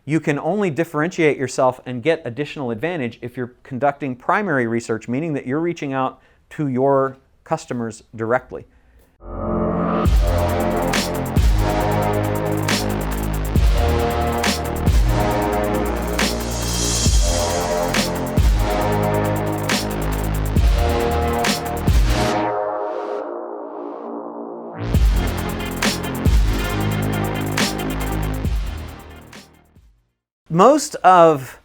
You can only differentiate yourself and get additional advantage if you're conducting primary research, meaning that you're reaching out to your customers directly. Most of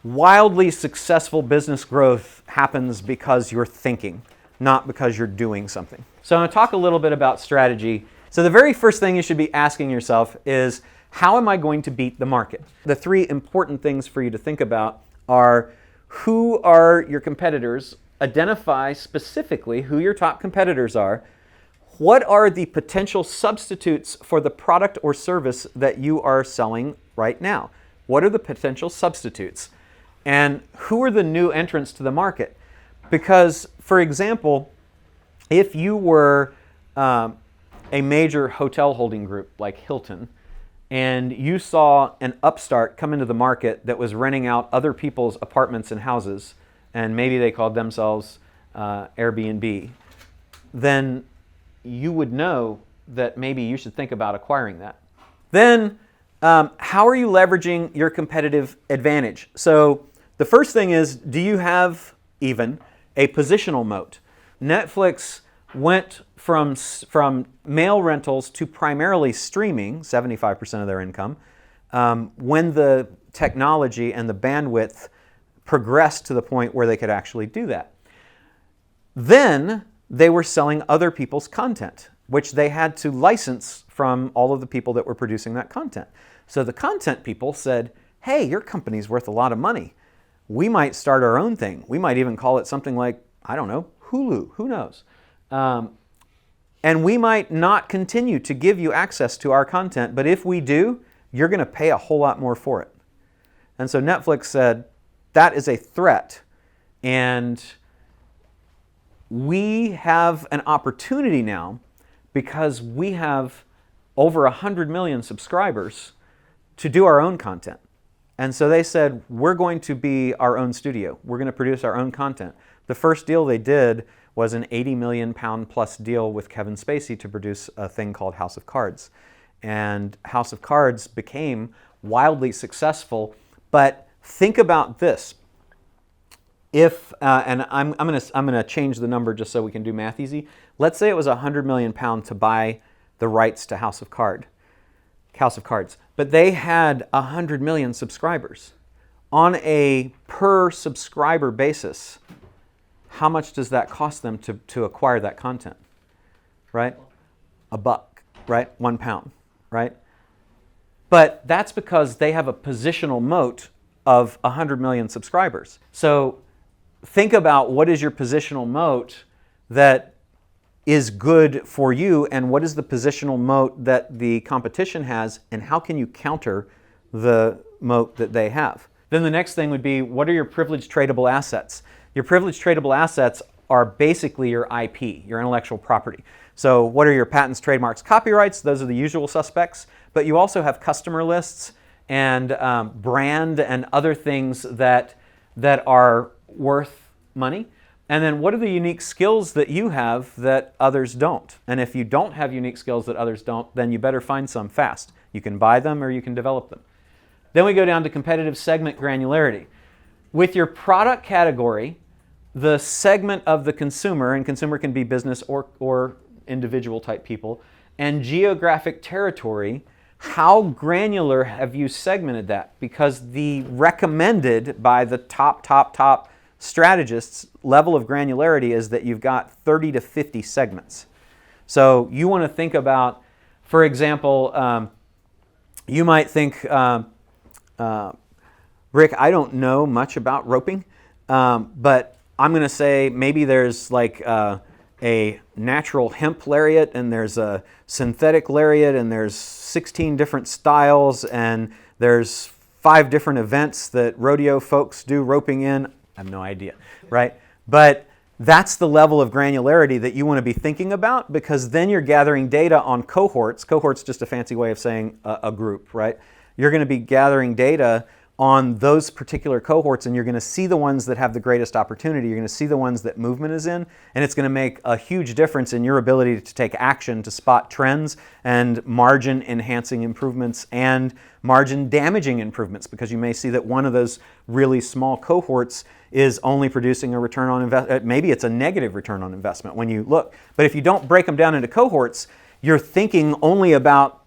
wildly successful business growth happens because you're thinking, not because you're doing something. So I'm going to talk a little bit about strategy. So the very first thing you should be asking yourself is, how am I going to beat the market? The three important things for you to think about are, who are your competitors? Identify specifically who your top competitors are. What are the potential substitutes for the product or service that you are selling right now? What are the potential substitutes? And who are the new entrants to the market? Because, for example, if you were a major hotel holding group like Hilton, and you saw an upstart come into the market that was renting out other people's apartments and houses, and maybe they called themselves Airbnb, then you would know that maybe you should think about acquiring that. Then, how are you leveraging your competitive advantage? So the first thing is, do you have even a positional moat? Netflix went from mail rentals to primarily streaming, 75% of their income, when the technology and the bandwidth progressed to the point where they could actually do that. Then they were selling other people's content, which they had to license from all of the people that were producing that content. So the content people said, hey, your company's worth a lot of money. We might start our own thing. We might even call it something like, I don't know, Hulu, who knows? And we might not continue to give you access to our content, but if we do, you're going to pay a whole lot more for it. And so Netflix said, that is a threat, and we have an opportunity now, because we have over 100 million subscribers, to do our own content. And so they said, we're going to be our own studio. We're going to produce our own content. The first deal they did was an 80 million pound plus deal with Kevin Spacey to produce a thing called House of Cards. And House of Cards became wildly successful. But think about this. If, and I'm going to change the number just so we can do math easy. Let's say it was 100 million pound to buy the rights to House of Cards. But they had 100 million subscribers. On a per subscriber basis, how much does that cost them to acquire that content? Right? $1, right? £1, right? But that's because they have a positional moat of 100 million subscribers. So think about, what is your positional moat that is good for you, and what is the positional moat that the competition has, and how can you counter the moat that they have? Then the next thing would be, what are your privileged tradable assets? Your privileged tradable assets are basically your IP, your intellectual property. So what are your patents, trademarks, copyrights? Those are the usual suspects. But you also have customer lists and brand and other things that are worth money. And then what are the unique skills that you have that others don't? And if you don't have unique skills that others don't, then you better find some fast. You can buy them or you can develop them. Then we go down to competitive segment granularity. With your product category, the segment of the consumer, and consumer can be business or individual type people, and geographic territory, how granular have you segmented that? Because the recommended by the top strategists level of granularity is that you've got 30 to 50 segments. So you want to think about, for example, you might think, Rick, I don't know much about roping, but I'm going to say maybe there's like a natural hemp lariat, and there's a synthetic lariat, and there's 16 different styles, and there's 5 different events that rodeo folks do roping in. I have no idea, right? But that's the level of granularity that you want to be thinking about, because then you're gathering data on cohorts. Cohort's just a fancy way of saying a group, right? you're going to be gathering data on those particular cohorts, and you're going to see the ones that have the greatest opportunity. You're going to see the ones that movement is in, and it's going to make a huge difference in your ability to take action to spot trends and margin enhancing improvements and margin damaging improvements, because you may see that one of those really small cohorts is only producing a return on investment. Maybe it's a negative return on investment when you look. But if you don't break them down into cohorts, you're thinking only about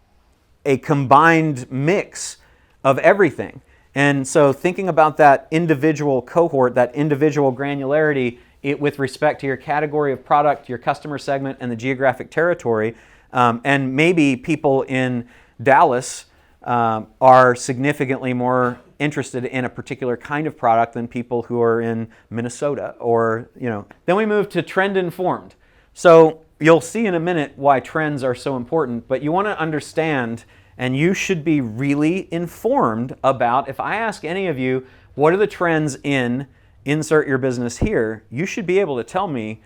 a combined mix of everything. And so thinking about that individual cohort, that individual granularity with respect to your category of product, your customer segment, and the geographic territory, and maybe people in Dallas are significantly more interested in a particular kind of product than people who are in Minnesota or, Then we move to trend informed. So you'll see in a minute why trends are so important, but you want to understand, and you should be really informed about, if I ask any of you, what are the trends in insert your business here, you should be able to tell me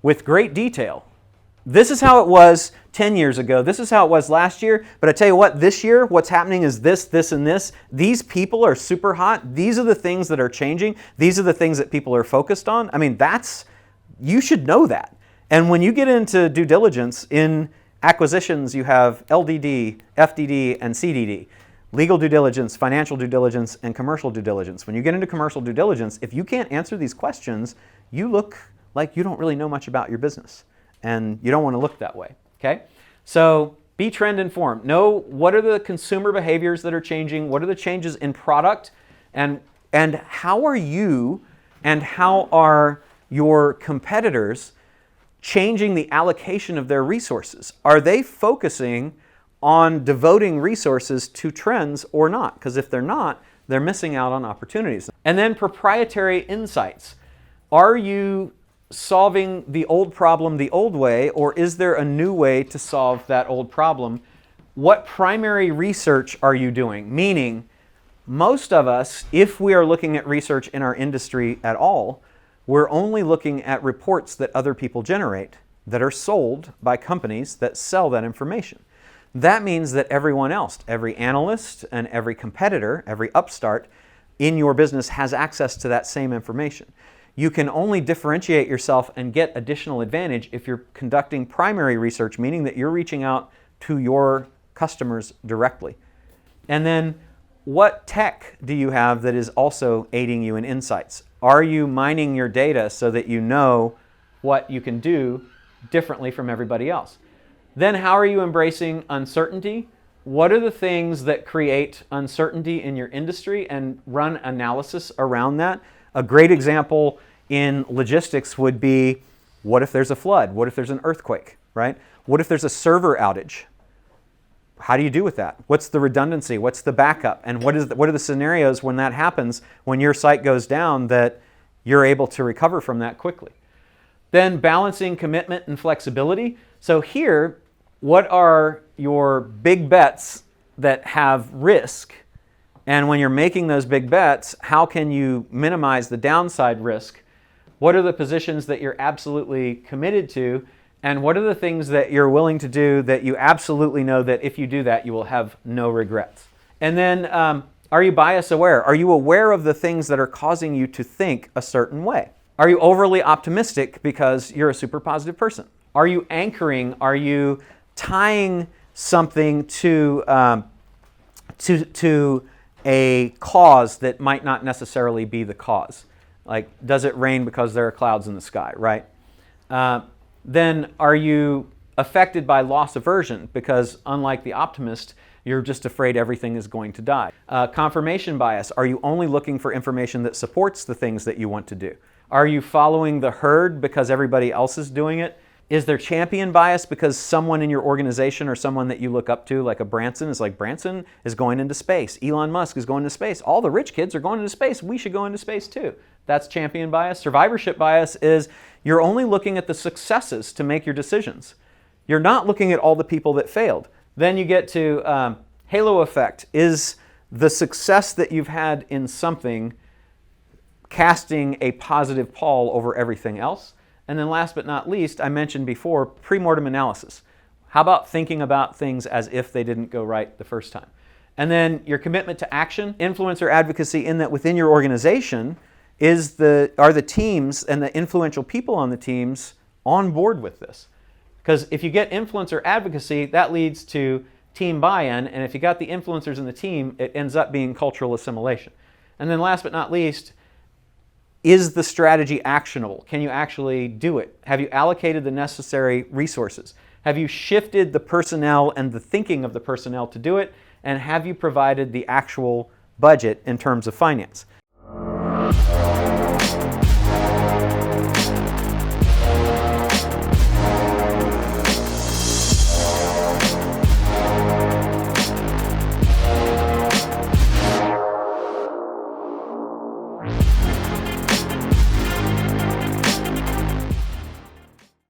with great detail. This is how it was 10 years ago. This is how it was last year. But I tell you what, this year, what's happening is this, this, and this. These people are super hot. These are the things that are changing. These are the things that people are focused on. I mean, you should know that. And when you get into due diligence in acquisitions, you have LDD, FDD, and CDD. Legal due diligence, financial due diligence, and commercial due diligence. When you get into commercial due diligence, if you can't answer these questions, you look like you don't really know much about your business. And you don't want to look that way, okay? So be trend informed. Know what are the consumer behaviors that are changing, what are the changes in product, and how are you and how are your competitors changing the allocation of their resources? Are they focusing on devoting resources to trends or not? Because if they're not, they're missing out on opportunities. And then proprietary insights. Are you solving the old problem the old way, or is there a new way to solve that old problem? What primary research are you doing? Meaning, most of us, if we are looking at research in our industry at all, we're only looking at reports that other people generate that are sold by companies that sell that information. That means that everyone else, every analyst and every competitor, every upstart in your business has access to that same information. You can only differentiate yourself and get additional advantage if you're conducting primary research, meaning that you're reaching out to your customers directly. And then what tech do you have that is also aiding you in insights? Are you mining your data so that you know what you can do differently from everybody else? Then how are you embracing uncertainty? What are the things that create uncertainty in your industry, and run analysis around that? A great example in logistics would be, what if there's a flood? What if there's an earthquake, right? What if there's a server outage? How do you do with that? What's the redundancy? What's the backup? And what are the scenarios when that happens, when your site goes down, that you're able to recover from that quickly? Then balancing commitment and flexibility. So here, what are your big bets that have risk? And when you're making those big bets, how can you minimize the downside risk? What are the positions that you're absolutely committed to? And what are the things that you're willing to do that you absolutely know that if you do that, you will have no regrets? And then, are you bias aware? Are you aware of the things that are causing you to think a certain way? Are you overly optimistic because you're a super positive person? Are you anchoring? Are you tying something to a cause that might not necessarily be the cause? Like, does it rain because there are clouds in the sky, right? Then are you affected by loss aversion? Because unlike the optimist, you're just afraid everything is going to die. Confirmation bias. Are you only looking for information that supports the things that you want to do? Are you following the herd because everybody else is doing it? Is there champion bias because someone in your organization or someone that you look up to, like a Branson, is like, Branson is going into space. Elon Musk is going into space. All the rich kids are going into space. We should go into space too. That's champion bias. Survivorship bias is you're only looking at the successes to make your decisions. You're not looking at all the people that failed. Then you get to halo effect. Is the success that you've had in something casting a positive pall over everything else? And then last but not least, I mentioned before, pre-mortem analysis. How about thinking about things as if they didn't go right the first time? And then your commitment to action, influencer advocacy, in that within your organization are the teams and the influential people on the teams on board with this. Because if you get influencer advocacy, that leads to team buy-in, and if you got the influencers in the team, it ends up being cultural assimilation. And then last but not least, is the strategy actionable? Can you actually do it? Have you allocated the necessary resources? Have you shifted the personnel and the thinking of the personnel to do it? And have you provided the actual budget in terms of finance?